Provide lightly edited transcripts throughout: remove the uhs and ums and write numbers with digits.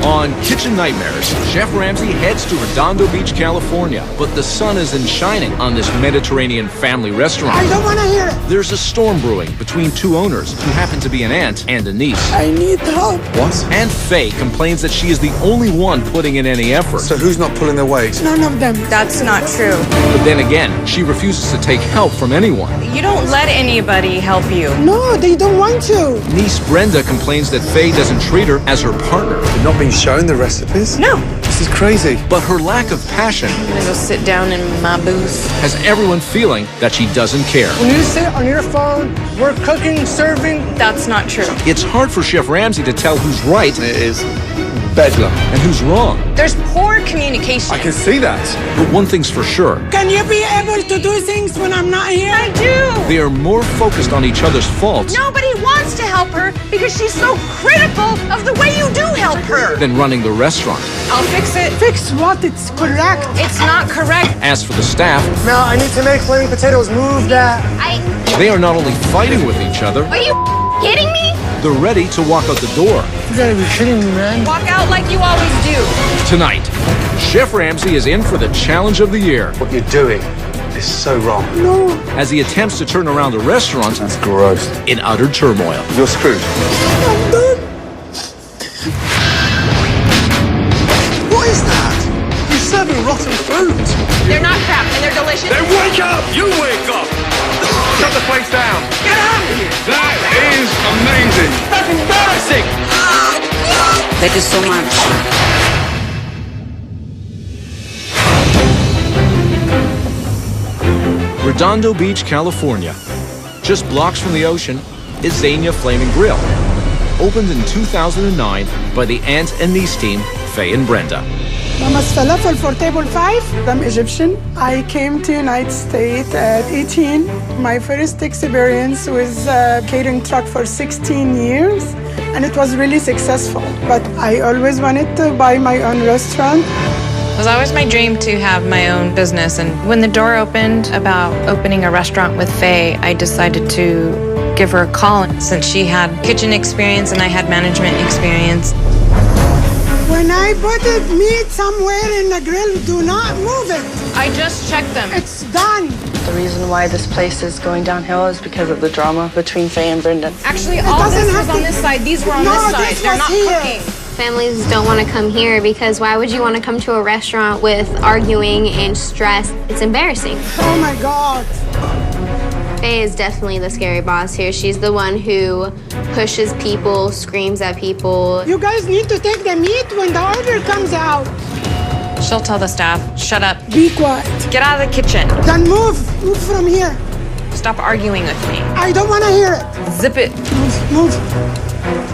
On Kitchen Nightmares, Chef Ramsay heads to Redondo Beach, California, but the sun isn't shining on this Mediterranean family restaurant. I don't want to hear it. There's a storm brewing between two owners who happen to be an aunt and a niece. I need help. What? Aunt Faye complains that she is the only one putting in any effort. So who's not pulling their weight? None of them. That's not true. But then again, she refuses to take help from anyone. You don't let anybody help you. No, they don't want to. Niece Brenda complains that Faye doesn't treat her as her partner. You're not being shown the recipes? No. This is crazy. But her lack of passion I'm gonna go sit down in my booth. has everyone feeling that she doesn't care. When you sit on your phone, we're cooking, serving. That's not true. It's hard for Chef Ramsay to tell who's right It is bedlam. and who's wrong. There's poor communication. I can see that. But one thing's for sure, Can you be able to do things when I'm not here? I do. they are more focused on each other's faults Nobody wants to help her because she's so critical of the way you do help her. than running the restaurant. I'll fix it. Fix what? It's correct. It's not correct. As for the staff, Now I need to make flaming potatoes. Move that. they are not only fighting with each other, Are you kidding me? they're ready to walk out the door. You gotta be kidding me, man. Walk out like you always do. Tonight, Chef Ramsay is in for the challenge of the year What you're doing is so wrong. No. as he attempts to turn around a restaurant That's gross. in utter turmoil. You're screwed. I'm done. What is that? You're serving rotten food. They're not crap and they're delicious. Then wake up! You wake up! Shut the place down! Get out of here. That is amazing! That's embarrassing. Thank you so much. Redondo Beach, California. Just blocks from the ocean is Zayna Flaming Grill. Opened in 2009 by the aunt and niece team, Faye and Brenda. Mamas falafel for table 5. I'm Egyptian. I came to United States at 18. My first experience was a catering truck for 16 years, and it was really successful. But I always wanted to buy my own restaurant. It was always my dream to have my own business, and when the door opened about opening a restaurant with Faye, I decided to give her a call since she had kitchen experience and I had management experience. When I put the meat somewhere in the grill, do not move it. I just checked them. It's done. The reason why this place is going downhill is because of the drama between Faye and Brenda. Actually, all doesn't this have was on to- this side. These were on No, this side. this They're was not here. cooking. Families don't want to come here because why would you want to come to a restaurant with arguing and stress? It's embarrassing. Oh my God. Faye is definitely the scary boss here. She's the one who pushes people, screams at people. You guys need to take the meat when the order comes out. She'll tell the staff, shut up. Be quiet. Get out of the kitchen. Then move. Move from here. Stop arguing with me. I don't want to hear it. Zip it. Move.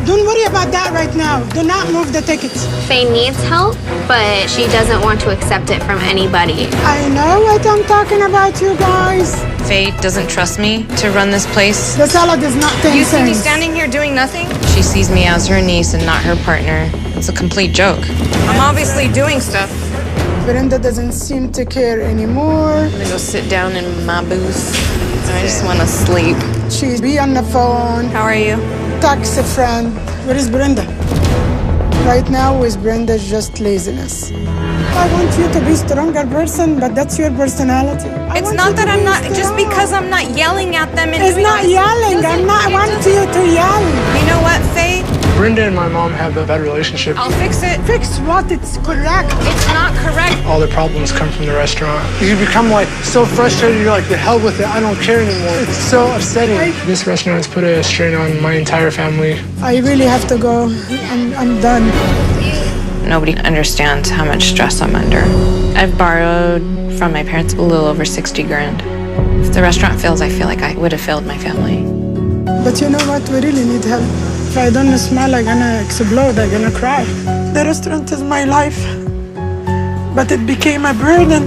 Don't worry about that right now. Do not move the tickets. Faye needs help, but she doesn't want to accept it from anybody. I know what I'm talking about, you guys. Faye doesn't trust me to run this place. The salad is not 10 You see me cents. standing here doing nothing? She sees me as her niece and not her partner. It's a complete joke. I'm obviously doing stuff. Brenda doesn't seem to care anymore. I'm gonna go sit down in my booth. I just want to sleep. She's be on the phone. How are you? Text a friend. Where is Brenda? Right now with Brenda is just laziness. I want you to be a stronger person, but that's your personality. I It's want not you that to I'm be not, just strong. because I'm not yelling at them and It's doing not all this yelling. I'm not want you to yell. You know what, Faye? Brenda and my mom have a bad relationship. I'll fix it. Fix what? It's correct. It's not correct. All the problems come from the restaurant. You become like so frustrated, you're like, the hell with it, I don't care anymore. It's so upsetting. This restaurant has put a strain on my entire family. I really have to go. I'm done. Nobody understands how much stress I'm under. I've borrowed from my parents a little over 60 grand. If the restaurant fails, I feel like I would have failed my family. But you know what? We really need help. If I don't smile, I'm gonna explode. I'm gonna cry. The restaurant is my life, but it became a burden.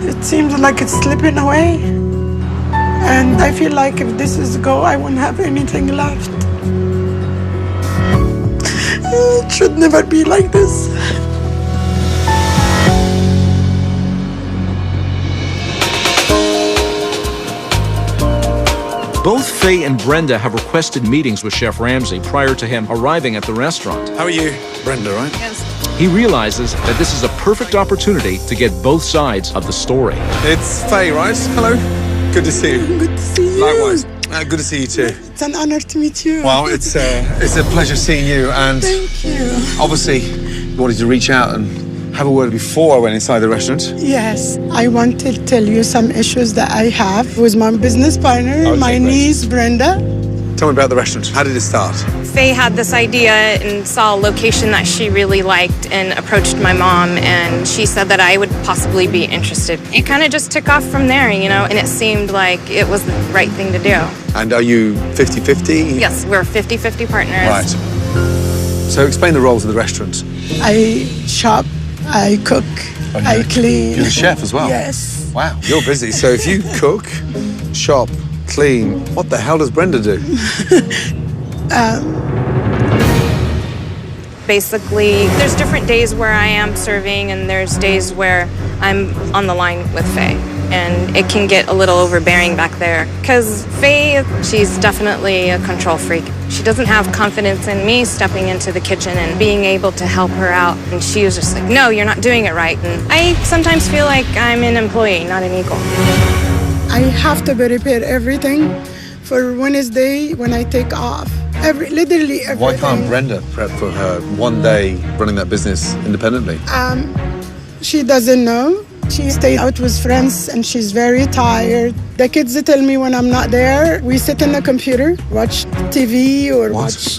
It seems like it's slipping away. And I feel like if this is go, I won't have anything left. It should never be like this. Both Faye and Brenda have requested meetings with Chef Ramsay prior to him arriving at the restaurant. How are you? Brenda, right? Yes. He realizes that this is a perfect opportunity to get both sides of the story. It's Faye, right? Hello. Good to see you. Good to see you. Likewise. Good to see you too. It's an honor to meet you. Well, it's a pleasure seeing you, and Thank you. obviously wanted to reach out and have a word before I went inside the restaurant. Yes, I want to tell you some issues that I have with my business partner, Okay, my great. niece, Brenda. Tell me about the restaurant. How did it start? Faye had this idea and saw a location that she really liked and approached my mom, and she said that I would possibly be interested. It kind of just took off from there, you know, and it seemed like it was the right thing to do. And are you 50-50? Yes, we're 50-50 partners. Right. So explain the roles of the restaurant. I shop, I cook, I clean. You're a chef as well? Yes. Wow, you're busy. So if you cook, shop, clean, what the hell does Brenda do? Basically, there's different days where I am serving, and there's days where I'm on the line with Faye. And it can get a little overbearing back there. Because Faye, she's definitely a control freak. She doesn't have confidence in me stepping into the kitchen and being able to help her out. And she was just like, no, you're not doing it right. And I sometimes feel like I'm an employee, not an equal. I have to prepare everything for Wednesday when I take off. Literally everything. Why can't Brenda prep for her one day running that business independently? She doesn't know. She stays out with friends and she's very tired. The kids tell me when I'm not there, we sit in the computer, watch TV or watch.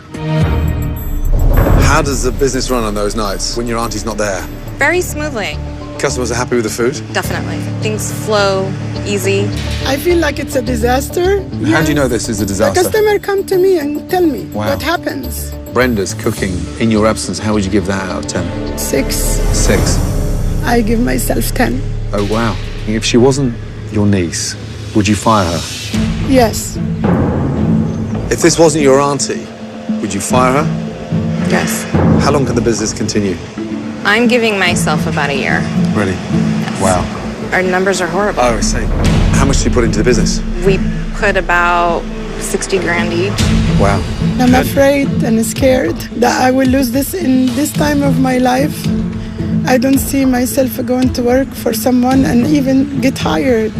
How does the business run on those nights when your auntie's not there? Very smoothly, Customers are happy with the food? definitely. Things flow easy. I feel like it's a disaster. How do you know this is a The disaster? customer come to me and tell me Wow. what happens. Brenda's cooking in your absence, how would you give that out of 10? 6. 6. I give myself 10. Oh, wow. If she wasn't your niece, would you fire her? Yes. If this wasn't your auntie, would you fire her? Yes. How long can the business continue? I'm giving myself about a year. Really? Wow. Our numbers are horrible. Oh, I see. How much do you put into the business? We put about 60 grand each. Wow. I'm afraid and scared that I will lose this in this time of my life. I don't see myself going to work for someone and even get hired.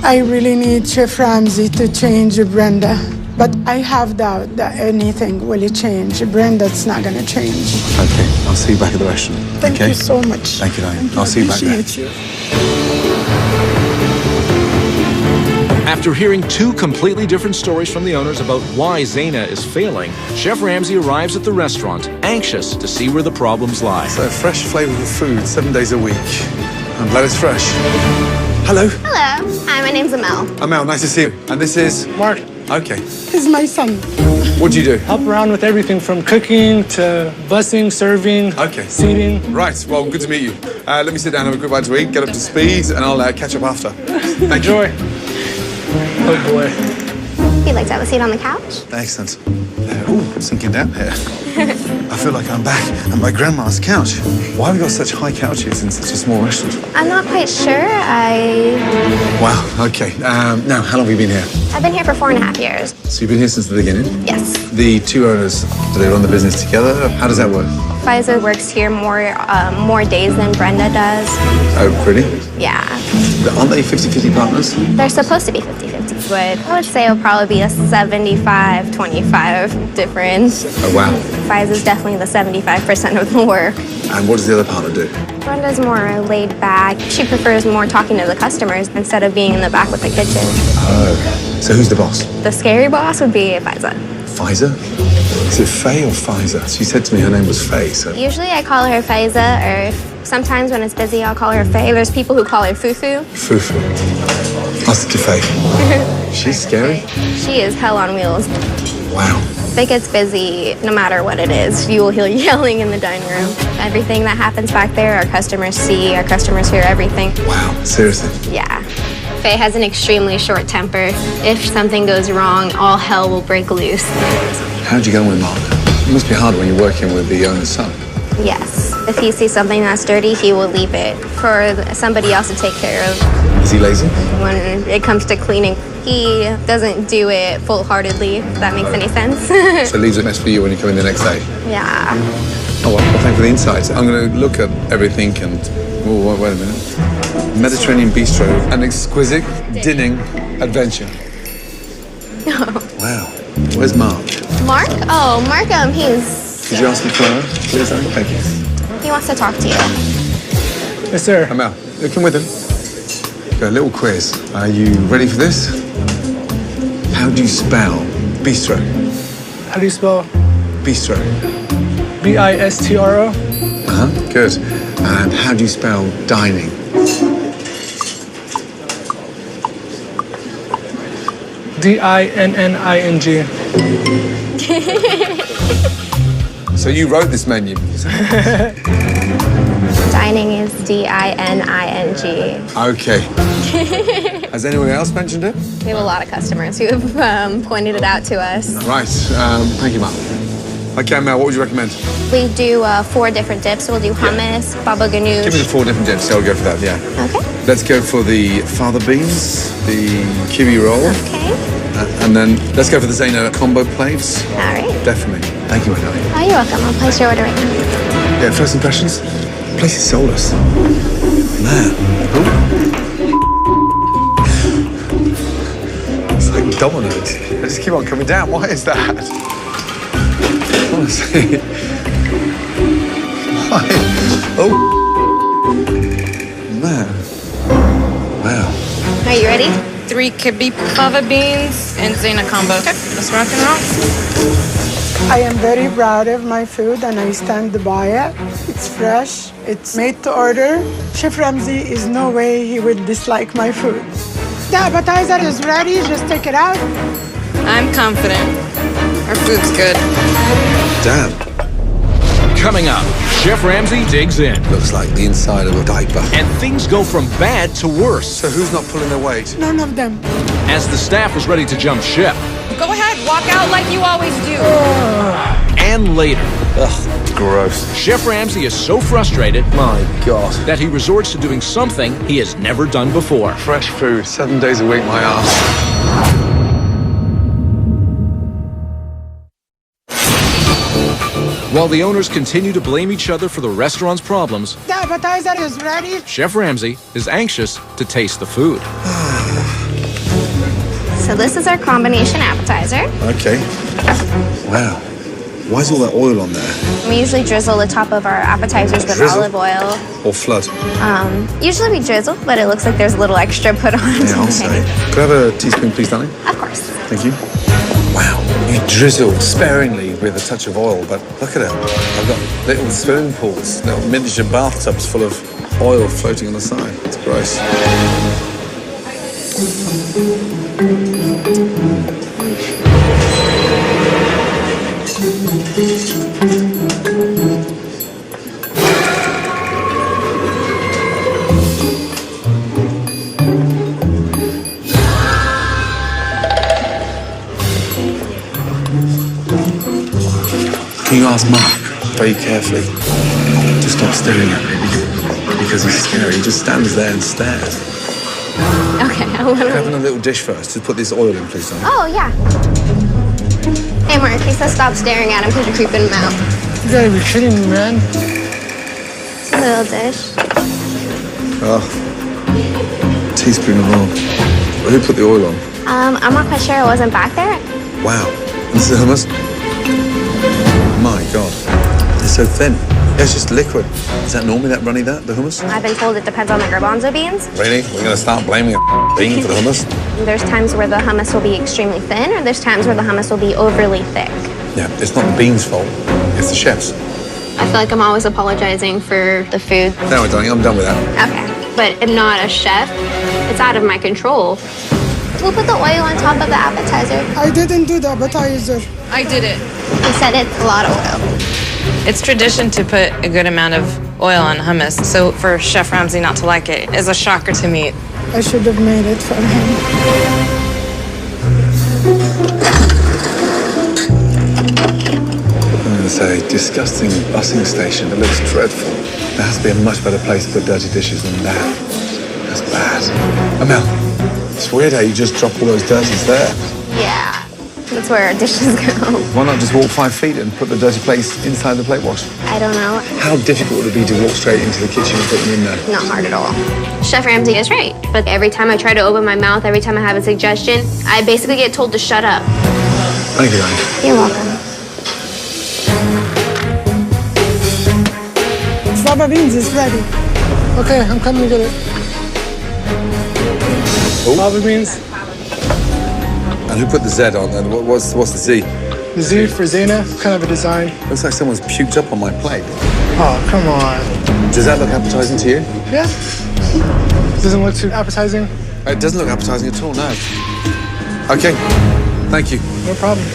I really need Chef Ramsay to change Brenda. But I have doubt that anything will change. Brenda's not going to change. Okay, I'll see you back at the restaurant. Thank okay? you so much. Thank you, darling. Thank you. I'll see you back there. Appreciate you. After hearing two completely different stories from the owners about why Zayna is failing, Chef Ramsay arrives at the restaurant, anxious to see where the problems lie. So fresh, flavorful food, 7 days a week. I'm glad it's fresh. Hello. Hello. Hi, my name's Amel. Amel, nice to see you. And this is? Mark, Okay. He's my son. What do you do? help around with everything from cooking to busing, serving, Okay. seating. Right, well, good to meet you. Let me sit down, have a quick bite to eat, get up to speed, and I'll catch up after. Thank you. Enjoy. Oh boy. You'd like to have a seat on the couch? Excellent. Ooh, I'm sinking down here. I feel like I'm back at my grandma's couch. Why have we got such high couches in such a small restaurant? I'm not quite sure. Wow, okay. Now, how long have you been here? I've been here for 4.5 years. So you've been here since the beginning? Yes. The two owners, do they run the business together? How does that work? Faiza works here more days than Brenda does. Oh, really? Yeah. Aren't they 50-50 partners? They're supposed to be 50-50, but I would say it'll probably be a 75-25 difference. Oh, wow. Faiza's definitely the 75% of the work. And what does the other partner do? Brenda's more laid back. She prefers more talking to the customers instead of being in the back with the kitchen. Oh, so who's the boss? The scary boss would be Faiza. Faiza? Is it Faye or Faiza? She said to me her name was Faye, so... Usually I call her Faiza, or sometimes when it's busy I'll call her Faye. There's people who call her Fufu. Fufu. I'll stick to Faye. She's scary. She is hell on wheels. Wow. If it gets busy, no matter what it is, you will hear yelling in the dining room. Everything that happens back there, our customers see, our customers hear everything. Wow, seriously? Yeah. Faye has an extremely short temper. If something goes wrong, all hell will break loose. How'd you get on with Mark? It must be hard when you're working with the owner's son. Yes. If he sees something that's dirty, he will leave it for somebody else to take care of. Is he lazy? When it comes to cleaning, He doesn't do it full-heartedly, if that makes any sense. So it leaves a mess for you when you come in the next day. Yeah. Oh, well, thank you for the insights. I'm going to look at everything and... Oh, wait a minute. Mediterranean bistro, an exquisite dinning adventure. Wow. Where's Mark? Mark? Oh, Mark, he's... Did you ask him for something? Thank you. He wants to talk to you. Yes, sir. Come out. You come with him. Got a little quiz. Are you ready for this? How do you spell bistro? How do you spell Bistro. B-I-S-T-R-O? Good. And how do you spell dining? D-I-N-N-I-G. So you wrote this menu? Dining is D-I-N-I-N-G. Okay. Has anyone else mentioned it? We have a lot of customers who have pointed it out to us. Right. Thank you, Mark. Okay, Mel, what would you recommend? We do 4 different dips. We'll do hummus, baba ganoush. Give me the 4 different dips. I'll go for that, yeah. Okay. Let's go for the fava beans, the kiwi roll. Okay. And then let's go for the Zayna combo plates. All right. Definitely. Thank you, my darling. Oh, you're welcome. I'll place your order right now. Yeah, first impressions? The place is soulless. Man. It's like dominoes. They just keep on coming down. Why is that? Honestly. Why? Oh. Man. Wow. Are you ready? 3 kibbeh fava beans and Zayna combo. Okay, let's rock and roll. I am very proud of my food and I stand by it. It's fresh, it's made to order. Chef Ramsay is no way he would dislike my food. The appetizer is ready, just take it out. I'm confident. Our food's good. Damn. Coming up, Chef Ramsay digs in. Looks like the inside of a diaper. And things go from bad to worse. So who's not pulling their weight? None of them. As the staff is ready to jump ship. Go ahead, walk out like you always do. And later, Ugh, gross. Chef Ramsay is so frustrated My God. that he resorts to doing something he has never done before. Fresh food, 7 days a week, my ass. While the owners continue to blame each other for the restaurant's problems, The appetizer is ready. Chef Ramsay is anxious to taste the food. So this is our combination appetizer. Okay. Wow. Why is all that oil on there? We usually drizzle the top of our appetizers with Drizzle? olive oil. Or flood? Usually we drizzle, but it looks like there's a little extra put on Yeah, I'll say. Could I have a teaspoon, please, darling? Of course. Thank you. Wow. You drizzle sparingly with a touch of oil, but look at it. I've got little swimming pools, little miniature bathtubs full of oil floating on the side. It's gross. Can you ask Mark very carefully to stop staring at me because he's scary? He just stands there and stares. Okay, I want Have to... a little dish first. Just put this oil in, please, darling. Oh, yeah. Hey, Mark, he says stop staring at him because you're creeping him out. You gotta be kidding me, man. It's a little dish. Oh, teaspoon of oil. Well, who put the oil on? I'm not quite sure. I wasn't back there. Wow. This is hummus? My God. They're so thin. Yeah, it's just liquid. Is that normally that runny, the hummus? I've been told it depends on the garbanzo beans. Really? We're going to start blaming a bean for the hummus? There's times where the hummus will be extremely thin, or there's times where the hummus will be overly thick. Yeah, it's not the beans' fault. It's the chef's. I feel like I'm always apologizing for the food. No, darling, I'm done with that. Okay, but I'm not a chef. It's out of my control. We'll put the oil on top of the appetizer. I didn't do the appetizer. I did it. He said it's a lot of oil. It's tradition to put a good amount of oil on hummus, so for Chef Ramsay not to like it is a shocker to me. I should have made it for him. It's a disgusting busing station. It looks dreadful. There has to be a much better place to put dirty dishes than that. That's bad. Amel, It's weird how you just drop all those dirties there. Yeah, that's where our dishes go. Why not just walk 5 feet and put the dirty plates inside the plate wash? I don't know. How difficult would it be to walk straight into the kitchen and put them in there? Not hard at all. Chef Ramsay is right, but every time I try to open my mouth, every time I have a suggestion, I basically get told to shut up. Thank you, Annie. You're welcome. Fava beans is ready. Okay, I'm coming to get it. Fava beans. And who put the Z on then? What's the Z? The Z for Zayna, kind of a design. Looks like someone's puked up on my plate. Oh, come on. Does that look appetizing to you? Yeah. Doesn't look too appetizing. It doesn't look appetizing at all, no. Okay, thank you. No problem.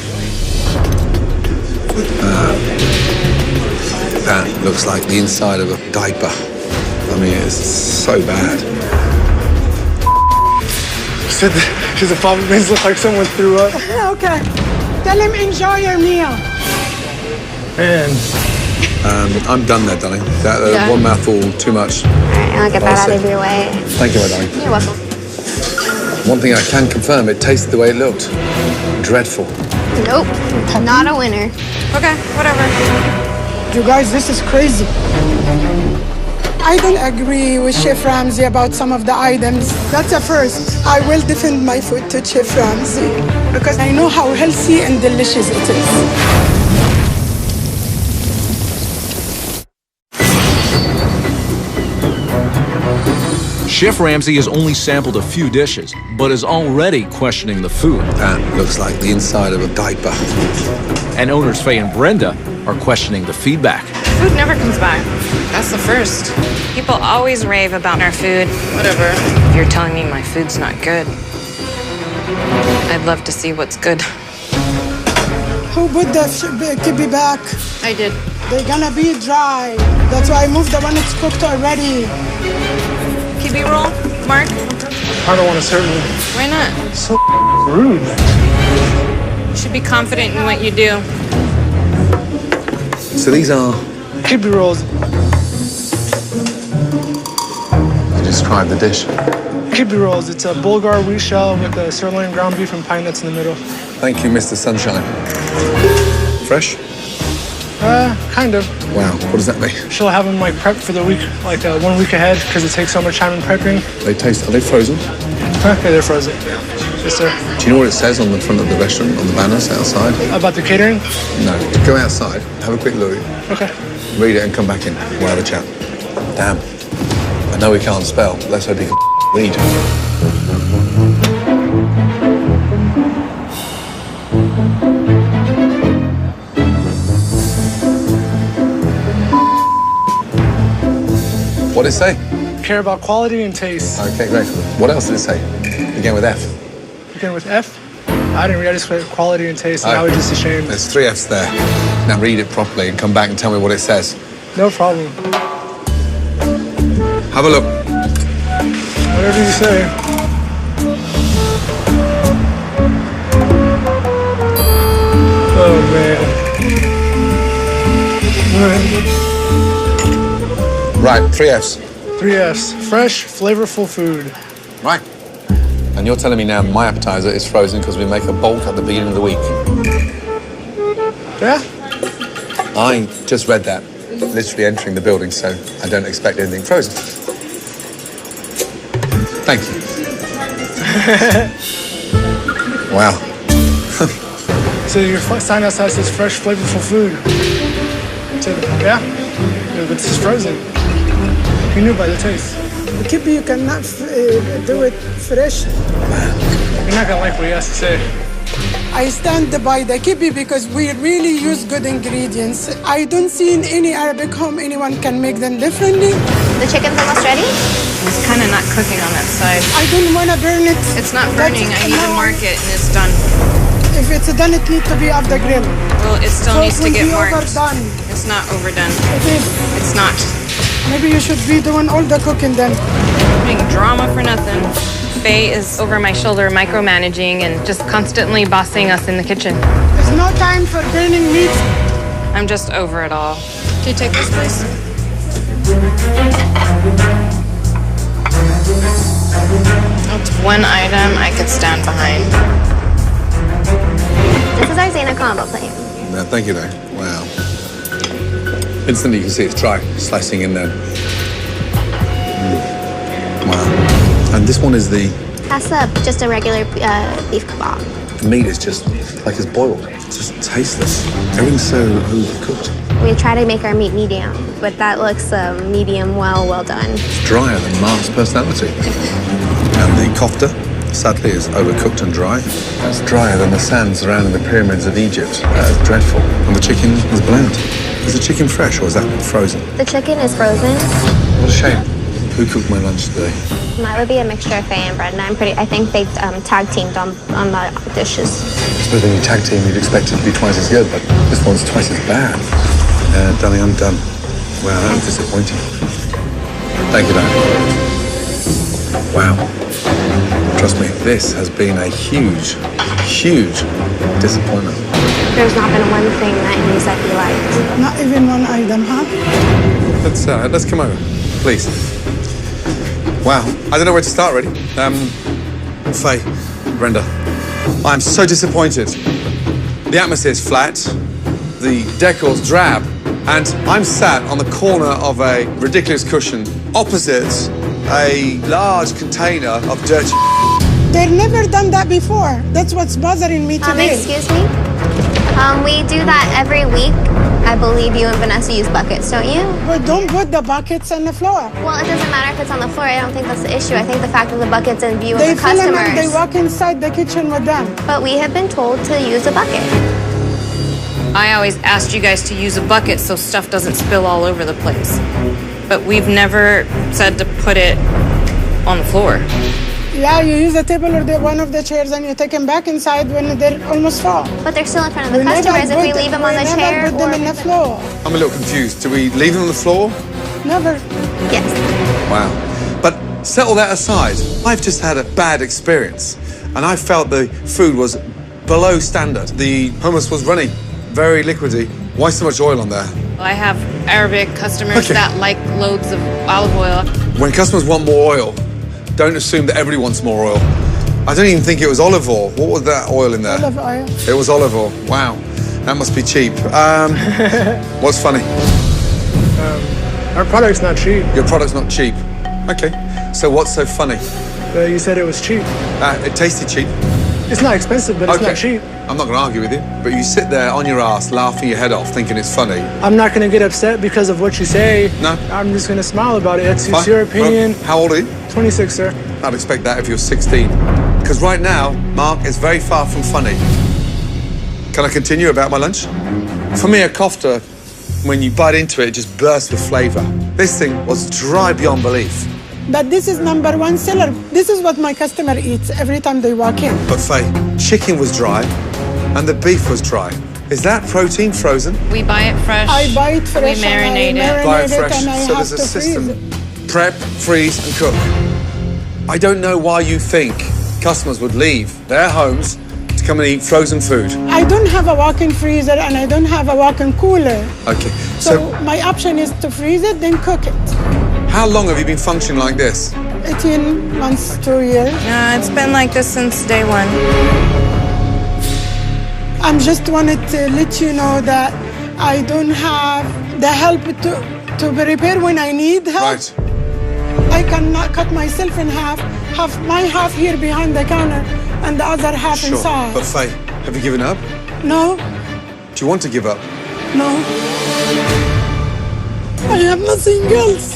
That looks like the inside of a diaper. I mean, it's so bad. She said the fava beans look like someone threw up. Okay. Tell him enjoy your meal. Man. I'm done there, darling. That one mouthful, too much. All right, I'll get that out of your way. Thank you, my darling. You're welcome. One thing I can confirm, it tasted the way it looked. Dreadful. Nope, not a winner. Okay, whatever. You guys, this is crazy. I don't agree with Chef Ramsay about some of the items. That's a first. I will defend my food to Chef Ramsay because I know how healthy and delicious it is. Chef Ramsay has only sampled a few dishes, but is already questioning the food. That looks like the inside of a diaper. And owners Faye and Brenda are questioning the feedback. Food never comes back. That's the first. People always rave about our food. Whatever. If you're telling me my food's not good, I'd love to see what's good. Who put the kibbe back? I did. They're gonna be dry. That's why I moved the one that's cooked already. Kibbeh roll, Mark? I don't want to serve you. Why not? So rude. You should be confident in what you do. So these are... Kibbeh rolls. You describe the dish. Kibbeh rolls. It's a Bulgar wheat shell with a sirloin ground beef and pine nuts in the middle. Thank you, Mr. Sunshine. Fresh? Kind of. Wow, what does that mean? She'll have them like prepped for the week, like 1 week ahead, because it takes so much time in prepping. Are they frozen? Okay, they're frozen. Yes, sir. Do you know what it says on the front of the restaurant, on the banners outside? About the catering? No. Go outside, have a quick look, Okay. read it and come back in. We'll have a chat. Damn. I know he can't spell. Let's hope he can read. What did it say? Care about quality and taste. Okay, great. What else did it say? Begin with F. Begin with F? I didn't read, I just read quality and taste, and I was just ashamed. There's 3 Fs there. Now read it properly and come back and tell me what it says. No problem. Have a look. Whatever you say. Oh, man. Right, 3 Fs. 3 Fs. Fresh, flavorful food. Right. And you're telling me now my appetizer is frozen because we make a bulk at the beginning of the week. Yeah? I just read that, literally entering the building, so I don't expect anything frozen. Thank you. Wow. So your sign outside says fresh, flavorful food. So, yeah? But this is frozen. You knew by the taste. Kibbeh, you cannot do it fresh. You're not gonna like what he has to say. I stand by the kibbeh because we really use good ingredients. I don't see in any Arabic home anyone can make them differently. The chicken's almost ready? It's kind of not cooking on that side. I don't want to burn it. It's not burning. I need to mark it, and it's done. If it's done, it needs to be off the grill. Well, it still So needs it to will get be marked. overdone. It's not overdone. It is. It's not. Maybe you should be doing all the cooking then. Making drama for nothing. Faye is over my shoulder micromanaging and just constantly bossing us in the kitchen. There's no time for burning meat. I'm just over it all. Can you take this, please? That's one item I could stand behind. This is our Zayna combo plate. No, thank you, though. Wow. Instantly, you can see it's dry, slicing in there. Wow. And this one is the... That's just a regular beef kebab. The meat is just like it's boiled. It's just tasteless. Everything's so overcooked. We try to make our meat medium, but that looks medium well done. It's drier than Mark's personality. And the kofta, sadly, is overcooked and dry. It's drier than the sand surrounding the pyramids of Egypt. That is dreadful. And the chicken is bland. Is the chicken fresh or is that frozen? The chicken is frozen. What a shame. Who cooked my lunch today? That would be a mixture of Faye and Brenda. I think they tag teamed on the dishes. I suppose when you tag team, you'd expect it to be twice as good, but this one's twice as bad. Darling, I'm done. Wow, that was disappointing. Thank you, darling. Wow. Trust me, this has been a huge disappointment. There's not been one thing that he's that you liked. Not even one item, huh? Let's come over, please. Wow, I don't know where to start, really. Faye, Brenda, I'm so disappointed. The atmosphere's flat, the decor's drab, and I'm sat on the corner of a ridiculous cushion opposite a large container of dirty. They've never done that before. That's what's bothering me today. Excuse me? We do that every week. I believe you and Vanessa use buckets, don't you? But don't put the buckets on the floor. Well, it doesn't matter if it's on the floor. I don't think that's the issue. I think the fact that the bucket's in view of They the fill them customers. and they walk inside the kitchen with them. But we have been told to use a bucket. I always asked you guys to use a bucket so stuff doesn't spill all over the place. But we've never said to put it on the floor. Yeah, you use the table or one of the chairs and you take them back inside when they're almost full. But they're still in front of the customers if we leave them on the chair. We never put them in the floor. I'm a little confused. Do we leave them on the floor? Never. Yes. Wow. But settle that aside. I've just had a bad experience, and I felt the food was below standard. The hummus was runny, very liquidy. Why so much oil on there? I have Arabic customers that like loads of olive oil. When customers want more oil, don't assume that everybody wants more oil. I don't even think it was olive oil. What was that oil in there? Olive oil. It was olive oil. Wow. That must be cheap. What's funny? Our product's not cheap. Your product's not cheap. Okay. So what's so funny? You said it was cheap. It tasted cheap. It's not expensive, but it's not cheap. I'm not going to argue with you, but you sit there on your ass laughing your head off thinking it's funny. I'm not going to get upset because of what you say. No. I'm just going to smile about it. It's your opinion. Well, how old are you? 26, sir. I'd expect that if you're 16. Because right now, Mark is very far from funny. Can I continue about my lunch? For me, a kofta, when you bite into it, it just bursts with flavour. This thing was dry beyond belief. But this is #1 seller. This is what my customer eats every time they walk in. But Faye, chicken was dry and the beef was dry. Is that protein frozen? We buy it fresh. I buy it fresh. We marinate it. Buy it fresh, and I so have there's a to freeze system. it. Prep, freeze and cook. I don't know why you think customers would leave their homes to come and eat frozen food. I don't have a walk-in freezer and I don't have a walk-in cooler. Okay, So my option is to freeze it, then cook it. how long have you been functioning like this? 18 months, 2 years. It's been like this since day one. I just wanted to let you know that I don't have the help to prepare when I need help. Right. I cannot cut myself in half. Have my half here behind the counter and the other half Sure. inside. But Faye, have you given up? No, Do you want to give up? no. I have nothing else.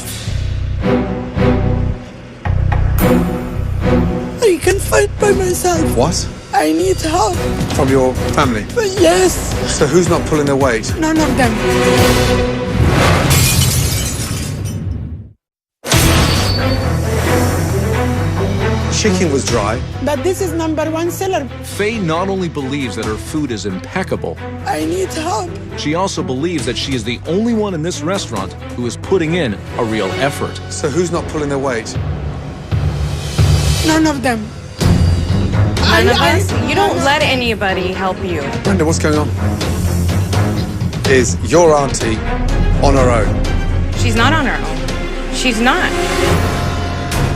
I can fight by myself. What? I need help. From your family? But yes, So who's not pulling their weight? none of them. Chicken was dry. But this is #1 seller. Faye not only believes that her food is impeccable, I need help. she also believes that she is the only one in this restaurant who is putting in a real effort. So who's not pulling their weight? None of them. None of us. You don't let anybody help you. Brenda, what's going on? Is your auntie on her own? She's not on her own. She's not.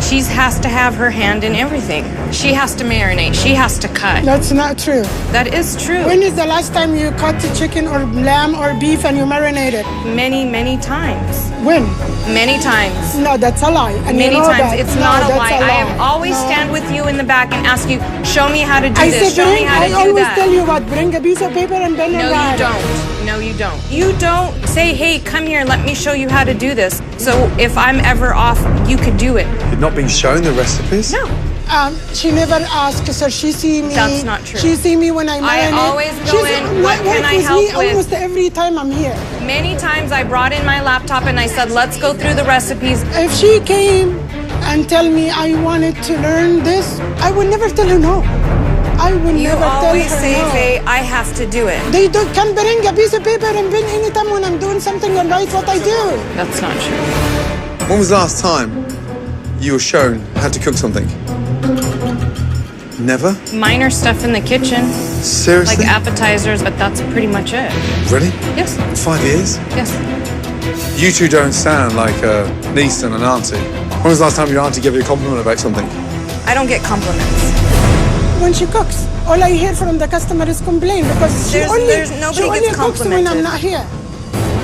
She has to have her hand in everything. She has to marinate. She has to cut. That's not true. That is true. When is the last time you cut the chicken or lamb or beef and you marinate it? Many, many times. When? Many times. No, that's a lie. And Many you know times. that. It's No, not a that's lie. I have always stand with you in the back and ask you, show me how to do I this. said, Show me how to I do always that. tell you what, bring a piece of paper and pen and No, you write. don't. No, you don't. You don't say, hey, come here, let me show you how to do this. So if I'm ever off, you could do it. You've not been shown the recipes? No. She never asked, so she see me. That's not true. She see me when I marinate. I always go in, what can I help with? Almost every time I'm here. Many times I brought in my laptop and I said, let's go through the recipes. If she came and tell me I wanted to learn this, I would never tell her no. I would You never tell her always say, no. Faye, I have to do it. They can bring a piece of paper and pen anytime when I'm doing something and write what I do. That's not true. When was the last time you were shown how to cook something? Never? Minor stuff in the kitchen, Seriously? like appetizers, but that's pretty much it. Really? Yes, 5 years? yes. You two don't sound like a niece and an auntie. When was the last time your auntie gave you a compliment about something? I don't get compliments. When she cooks, all I hear from the customer is complain because Nobody she only gets cooks when I'm complimented. not here.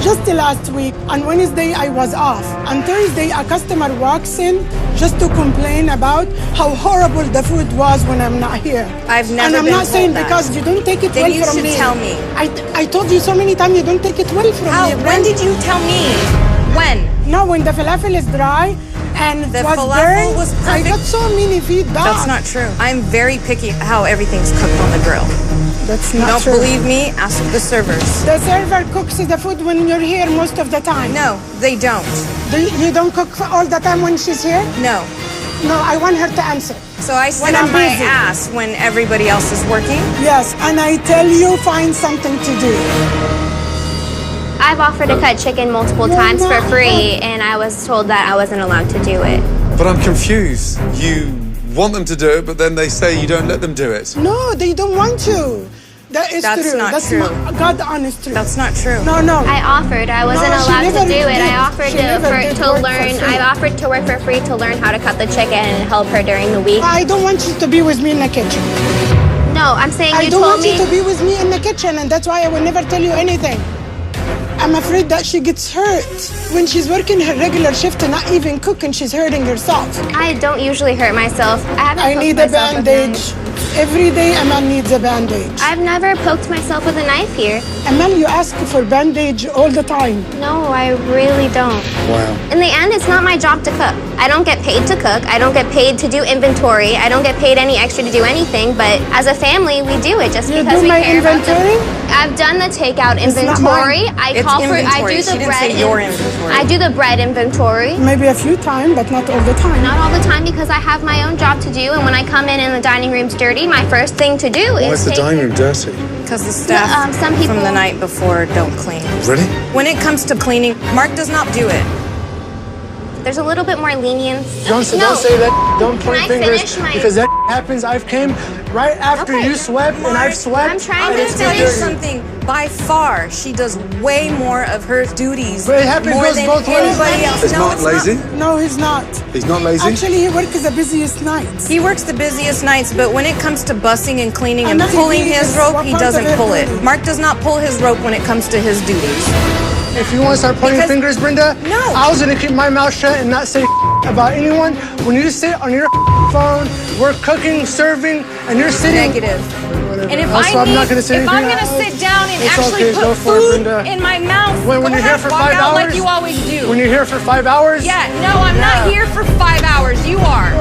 Just the last week, on Wednesday I was off. On Thursday, a customer walks in just to complain about how horrible the food was when I'm not here. I've never And I'm been not told saying that. because you don't take it Then well you from should me. tell me. I told you so many times you don't take it well from me. When did you tell me? When? No, when the falafel is dry and The was falafel burned, was I perfect. got so many feedback. That's not true. I'm very picky how everything's cooked on the grill. That's not Don't true. believe me? Ask the servers. The server cooks the food when you're here most of the time. No, they don't. You don't cook all the time when she's here? No. No, I want her to answer. So I sit When I'm on my busy. ass when everybody else is working? Yes, and I tell you, find something to do. I've offered to cut chicken multiple times for free, and I was told that I wasn't allowed to do it. But I'm confused. You want them to do it, but then they say you don't let them do it. No, they don't want to. That is That's true. not That's true. God honest truth. That's not true. No. I offered. I wasn't No, she allowed to never do it. did. I offered She never did to work for learn. free. I offered to work for free to learn how to cut the chicken and help her during the week. I don't want you to be with me in the kitchen. No, I'm saying I you don't told want me. you to be with me in the kitchen, and that's why I will never tell you anything. I'm afraid that she gets hurt when she's working her regular shift and not even cooking. She's hurting herself. I don't usually hurt myself. I need a bandage. Every day, Amal needs a bandage. I've never poked myself with a knife here. Amal, you ask for bandage all the time. No, I really don't. Wow. In the end, it's not my job to cook. I don't get paid to cook. I don't get paid to do inventory. I don't get paid any extra to do anything. But as a family, we do it just You because do we my care inventory? about them. I've done the takeout It's not inventory. mine. I It's call for. I inventory. do She the didn't bread. say your inventory. I do the bread inventory. Maybe a few times, but not all the time. Not all the time because I have my own job to do. And when I come in and the dining room's dirty, my first thing to do Why is is the take dining room dirty? Because the staff some from people- the night before don't clean. Really? When it comes to cleaning, Mark does not do it. There's a little bit more lenience. Don't say that. Don't point I fingers finish my- because that happens. I've came right after Okay. you swept and I've swept. I'm trying I'm to going it's to tell been you dirty. something. By far, she does way more of her duties But it happens more goes than both ways. anybody else. Is No, Mark it's lazy? not. No, he's not. He's not lazy? Actually, he works the busiest nights. He works the busiest nights, but when it comes to bussing and cleaning and I'm not pulling easy. his It's rope, what he part of doesn't it pull it. really? Mark does not pull his rope when it comes to his duties. If you want to start pointing Because- fingers, Brenda, No. I was gonna keep my mouth shut and not say about anyone. When you sit on your phone, we're cooking, serving, and you're sitting. Negative. Whatever. And if Also, I'm not gonna say if I'm anything. gonna sit down and It's actually okay, go put for it, food Brenda. in my mouth, When go you're here ahead, for walk 5 out hours, like you always do. When you're here for 5 hours. Yeah, no, I'm not here for 5 hours. You are.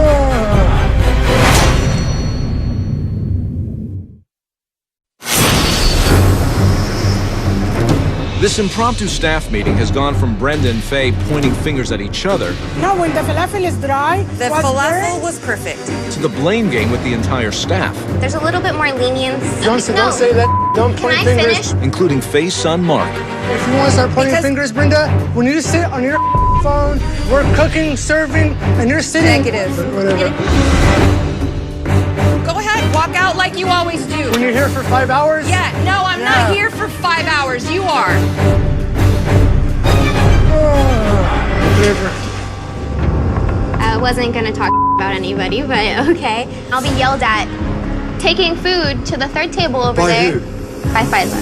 This impromptu staff meeting has gone from Brenda and Faye pointing fingers at each other No, when the falafel is dry, The was falafel burned, was perfect. to the blame game with the entire staff, There's a little bit more lenience. Don't say that. Don't Can point I fingers. finish? including Faye's son Mark. If you want to start pointing Because- fingers, Brenda, when you sit on your phone, we're cooking, serving, and you're sitting. Negative. Whatever. Go ahead, walk out like you always do. When you're here for 5 hours. Yeah, no, I'm Yeah. not here for 5 hours. You are. Whatever. wasn't gonna talk about anybody, but okay. I'll be yelled at taking food to the third table over By there. who? By Faiza.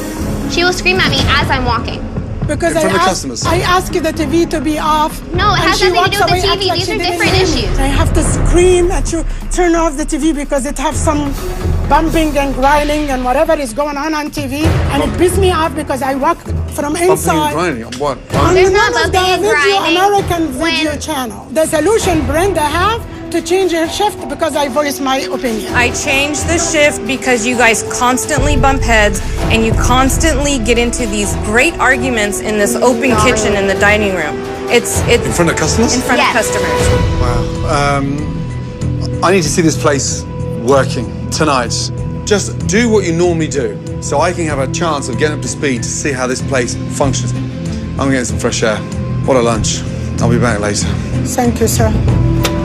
She will scream at me as I'm walking. Because In front of customers? I ask the TV to be off. No, it and has she nothing to walks do with the away, TV. acts like These she are didn't different hear me. issues. I have to scream at you, turn off the TV because it has some bumping and grinding and whatever is going on TV. And it pisses me off because I walk from Bumping and inside. grinding on what? On There's the no name of bumping and the video, grinding American video when- channel. The solution Brenda have to change her shift because I voice my opinion. I changed the shift because you guys constantly bump heads and you constantly get into these great arguments in this open kitchen in the dining room. It's In front of customers? in front Yes. of customers. Wow. I need to see this place working tonight. Just do what you normally do so I can have a chance of getting up to speed to see how this place functions. I'm getting some fresh air. What a lunch. I'll be back later. Thank you, sir.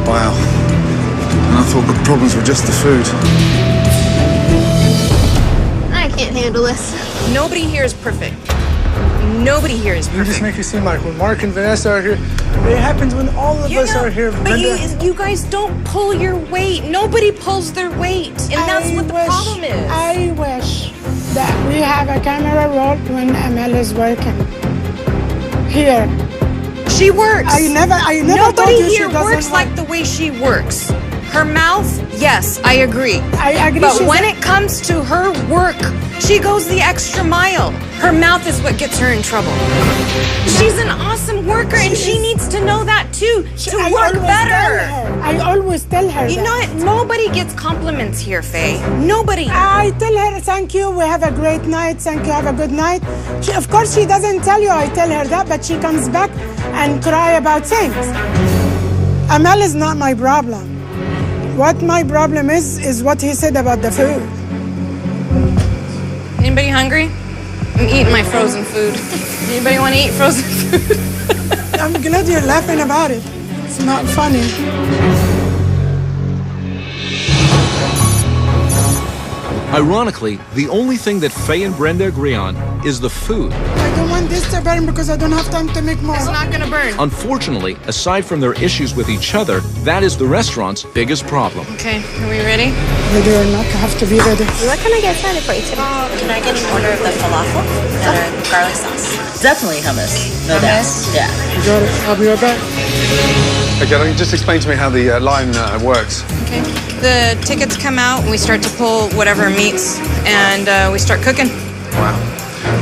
Wow. And I thought the problems were just the food. I can't handle this. Nobody here is perfect. Nobody here is You just perfect. make it seem like when Mark and Vanessa are here, it happens when all of us are here. but Brenda. you guys don't pull your weight. Nobody pulls their weight, and that's what the problem is. I wish that we have a camera roll when Amel is working. Here. She works. I never told Nobody you she here doesn't works work. like the way she works. Her mouth, yes, I agree. I agree. But she's when a- it comes to her work, she goes the extra mile. Her mouth is what gets her in trouble. She's an awesome worker, and she needs to know that too, to I work always better. tell her. I always tell her You that. know what? Nobody gets compliments here, Faye. Nobody. I tell her, thank you, we have a great night, thank you, have a good night. Of course, she doesn't tell you I tell her that, but she comes back and cry about things. Amal is not my problem. What my problem is what he said about the food. Anybody hungry? I'm eating my frozen food. Anybody want to eat frozen food? I'm glad you're laughing about it. It's not funny. Ironically, the only thing that Faye and Brenda agree on is the food. I don't want this to burn because I don't have time to make more. It's not gonna burn. Unfortunately, aside from their issues with each other, that is the restaurant's biggest problem. Okay, are we ready? Ready or not, I have to be ready. What can I get started for you today? Can I get an order of the falafel and a garlic sauce? Definitely hummus. No doubt. Yeah. You got it. I'll be right back. Okay, just explain to me how the line works. Okay. The tickets come out, and we start to pull whatever meats, and we start cooking. Wow.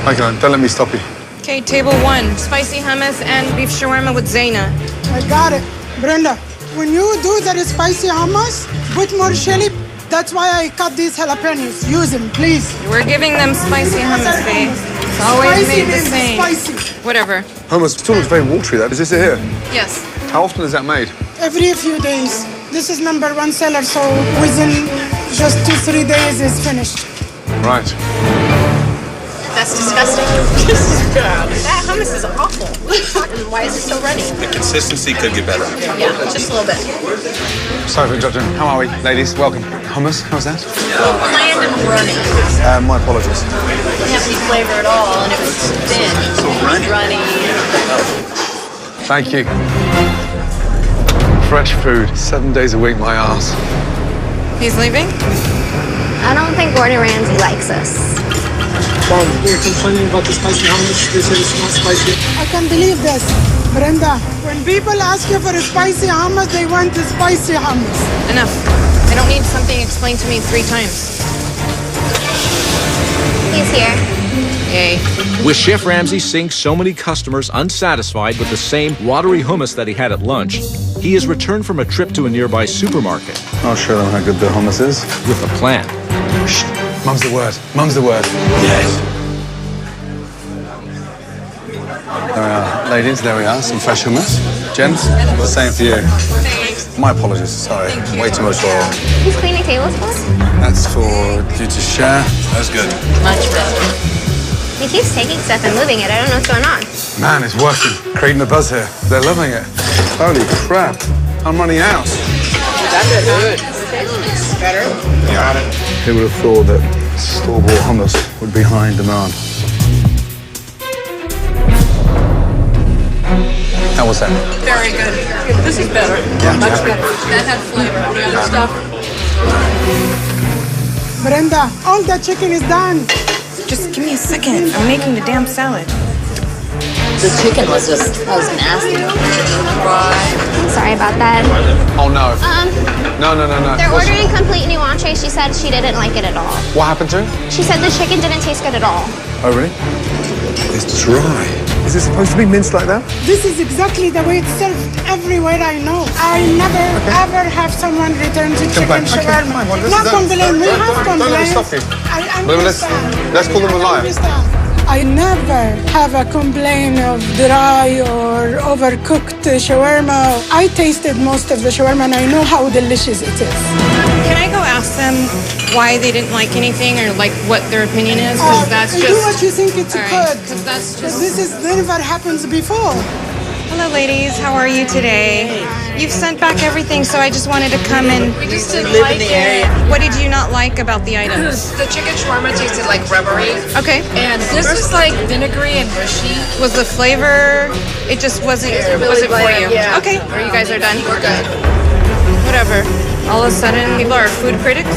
Okay, don't let me stop you. Okay, table one, spicy hummus and beef shawarma with Zayna. I got it. Brenda, when you do that spicy hummus, put more chili. That's why I cut these jalapenos. Use them, please. We're giving them spicy hummus, Faye. It's always Spicy made the means same. spicy. Whatever. Hummus still looks very watery, that. Is this it here? Yes. How often is that made? Every few days. This is #1 seller, so within just 2-3 days is finished. Right. That's disgusting. That hummus is awful. What are you talking? Why is it so runny? The consistency could get better. Yeah, just a little bit. Sorry for interrupting. How are we, ladies? Welcome. Hummus, how's that? Bland and runny. My apologies. Didn't have any flavor at all, and it was thin. So runny. Runny. Thank you. Fresh food, 7 days a week, my ass. He's leaving? I don't think Gordon Ramsay likes us. Mom, we're complaining about the spicy hummus. They said it's not spicy. I can't believe this. Brenda, when people ask you for a spicy hummus, they want a spicy hummus. Enough. I don't need something explained to me 3 times. He's here. Yay. With Chef Ramsay seeing so many customers unsatisfied with the same watery hummus that he had at lunch, he has returned from a trip to a nearby supermarket I'll show them how good the hummus is. with a plan. Shh. Mum's the word. Mum's the word. Yes. There we are. Ladies, there we are. Some fresh hummus. Gents, the same for you. My apologies. Sorry. Way too much oil. He's cleaning tables for us. That's for you to share. That's good. Much better. He keeps taking stuff and moving it. I don't know what's going on. Man, it's working. Creating a buzz here. They're loving it. Holy crap. I'm running out. That's good. Better? Got it. Who would have thought that store-bought hummus would be high in demand? How How was that? Very good. This is better. Yeah, Much better. That had flavor. The other stuff. Brenda, all the chicken is done. Just give me a second. I'm making the damn salad. The chicken was just, that was nasty. I'm sorry about that. Oh, no. No. They're ordering complete new entree. She said she didn't like it at all. What happened to it? She said the chicken didn't taste good at all. Oh, really? It's dry. Is it supposed to be minced like that? This is exactly the way it's served everywhere I know. I never ever have someone return to chicken shawarma. Not complain. We have complaints. Don't let me stop you. I But understand. let's call them a liar. I never have a complaint of dry or overcooked shawarma. I tasted most of the shawarma and I know how delicious it is. Can I go ask them why they didn't like anything or like what their opinion is? Because that's do just... what you think it's good. Because that's just... This is never happens before. Hello, ladies. How are you today? You've sent back everything, so I just wanted to come and... We just didn't live like in the it. area. What did you not like about the items? The chicken shawarma tasted like rubbery. Okay. And this was like vinegary and mushy. Was the flavor... It just wasn't... really was it for bland, you? yeah. Okay. Or you guys are done? We're good. Whatever. All of a sudden, people are food critics.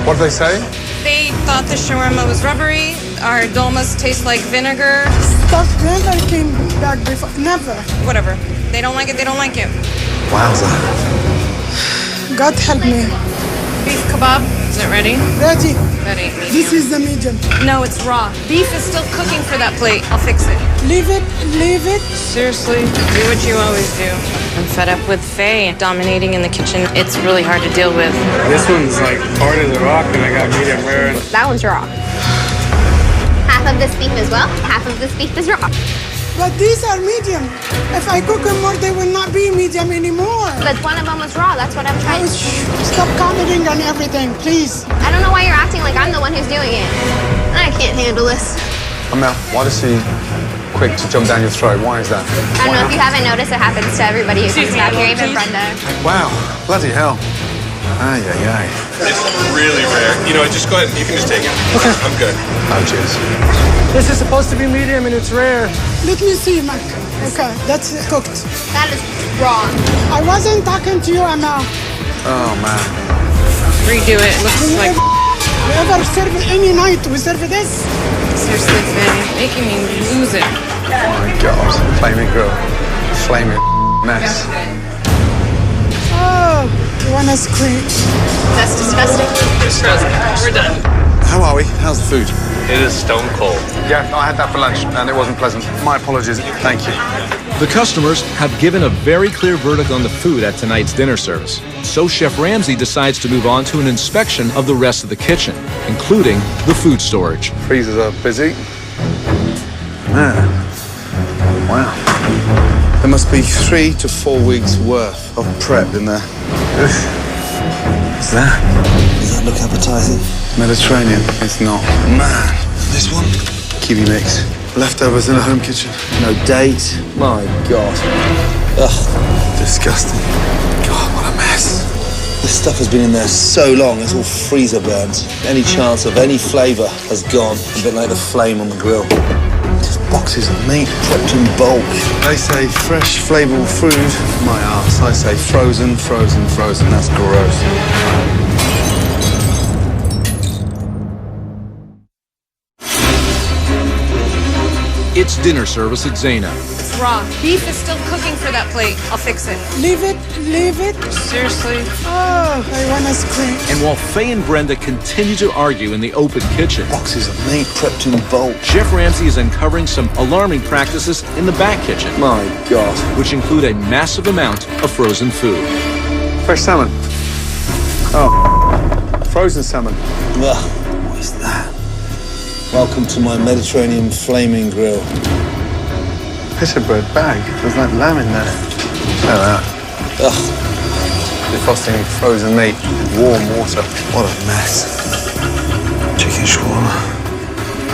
What did they say? They thought the shawarma was rubbery. Our dolmas taste like vinegar. Stuff never came back before. Never. Whatever. They don't like it, they don't like it. Wowza. God help me. Beef kebab. Is it ready? Ready. Ready. This is the medium. No, it's raw. Beef is still cooking for that plate. I'll fix it. Leave it. Leave it. Seriously, do what you always do. I'm fed up with Faye dominating in the kitchen. It's really hard to deal with. This one's like hard as a rock, and I got medium rare. That one's raw. Half of this beef is well, half of this beef is raw. But these are medium. If I cook them more, they will not be medium anymore. But one of them was raw, that's what I'm trying. Stop commenting on everything, please. I don't know why you're acting like I'm the one who's doing it. I can't handle this. Amel, why does she quick to jump down your throat? Why is that? I don't know if you haven't noticed, it happens to everybody who comes back here, even Brenda. Wow, bloody hell. Ay. It's really rare. You know what, just go ahead. You can just take it. Okay. I'm good. Oh, cheers. This is supposed to be medium and it's rare. Let me see, Mac. Okay, that's cooked. That is raw. I wasn't talking to you, Emma. Oh, man. Redo it. Looks like... We ever serve it any night, we serve this. Seriously, Faye, making me lose it. Oh, my God. Flaming grill. Flaming mess. Oh, you want to scream? That's disgusting. We're done. How are we? How's the food? It is stone cold. Yeah, I had that for lunch, and it wasn't pleasant. My apologies. Thank you. The customers have given a very clear verdict on the food at tonight's dinner service. So Chef Ramsay decides to move on to an inspection of the rest of the kitchen, including the food storage. Freezers are busy. Man. Wow. There must be 3 to 4 weeks worth of prep in there. What's that? Does that look appetizing? Mediterranean. It's not. Man. This one? Kiwi mix. Leftovers in a home kitchen. No date. My God. Ugh. Disgusting. God, what a mess. This stuff has been in there so long, it's all freezer burnt. Any chance of any flavour has gone. A bit like the flame on the grill. Just boxes of meat prepped in bulk. They say fresh, flavourful food. My arse. I say frozen. That's gross. It's dinner service at Zayna. It's raw. Beef is still cooking for that plate. I'll fix it. Leave it. Leave it. Seriously. Oh, I want to scream. And while Faye and Brenda continue to argue in the open kitchen, Boxes of meat prepped in bulk. Chef Ramsay is uncovering some alarming practices in the back kitchen, My God. which include a massive amount of frozen food. Fresh salmon. Oh. Frozen salmon. Ugh, what is that? Welcome to my Mediterranean flaming grill. Pita bread bag. There's like lamb in there. Look at that. Ugh, Defrosting frozen meat with warm water. What a mess. Chicken shawarma.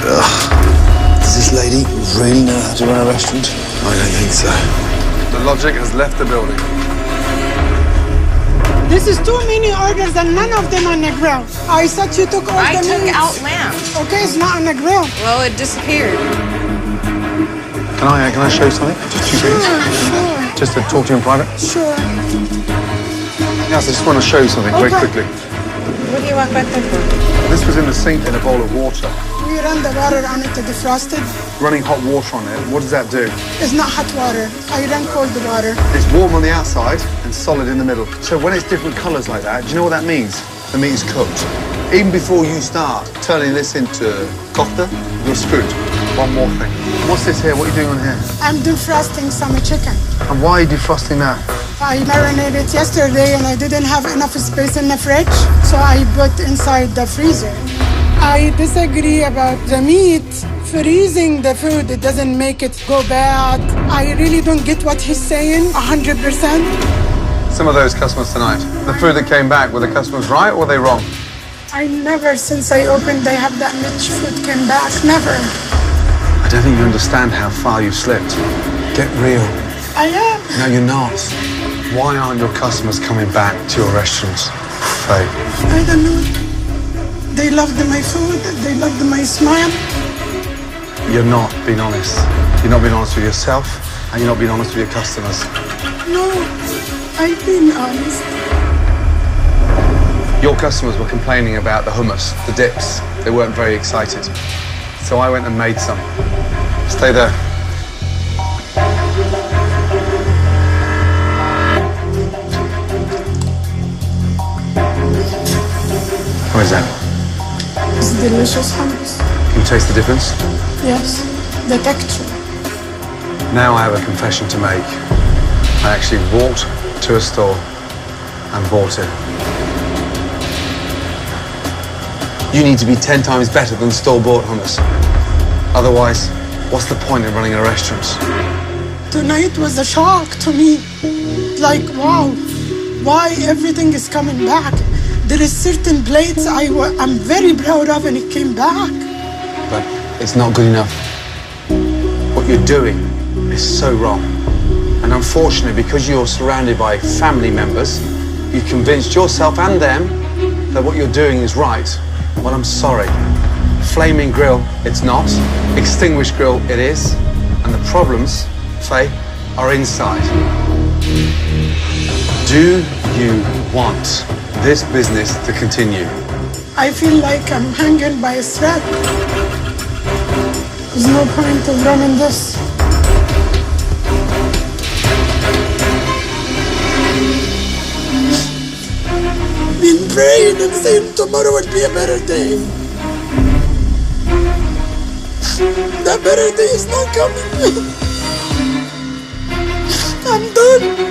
Ugh. does this lady really know how to run a restaurant? I don't think so. The logic has left the building. This is too many orders and none of them on the grill. I thought you took all I the took meats. out lamb. Okay, it's not on the grill. Well, it disappeared. Can I show you something? Just 2 seconds. Sure. Just to talk to you in private. Sure. Yes, I just want to show you something very quickly. What do you want back there for? This was in the sink in a bowl of water. We run the water on it to defrost it. Running hot water on it, what does that do? It's not hot water. I run cold water. It's warm on the outside and solid in the middle. So when it's different colours like that, do you know what that means? The meat is cooked. Even before you start turning this into kofta, you're screwed. One more thing. What's this here? What are you doing on here? I'm defrosting some chicken. And why are you defrosting that? I marinated it yesterday and I didn't have enough space in the fridge, so I put inside the freezer. I disagree about the meat. Freezing the food, it doesn't make it go bad. I really don't get what he's saying, 100%. Some of those customers tonight, the food that came back, were the customers right or were they wrong? I never, since I opened, I have that much food came back, never. I don't think you understand how far you've slipped. Get real. I am. No, you're not. Why aren't your customers coming back to your restaurants, Faye? I don't know. They loved my food, they loved my smile. You're not being honest. You're not being honest with yourself, and you're not being honest with your customers. No, I've been honest. Your customers were complaining about the hummus, the dips. They weren't very excited. So I went and made some. Stay there. What is that? It's delicious hummus. Can you taste the difference? Yes, the texture. Now I have a confession to make. I actually walked to a store and bought it. You need to be 10 times better than store-bought hummus. Otherwise, what's the point in running a restaurant? Tonight was a shock to me. Like, wow, why everything is coming back? There is certain plates I'm very proud of and it came back. But it's not good enough. What you're doing is so wrong. And unfortunately, because you're surrounded by family members, you've convinced yourself and them that what you're doing is right. Well, I'm sorry. Flaming grill, it's not. Extinguished grill, it is. And the problems, Faye, are inside. Do you want this business to continue? I feel like I'm hanging by a thread. There's no point of running this. Been praying and saying tomorrow would be a better day. That better day is not coming. I'm done.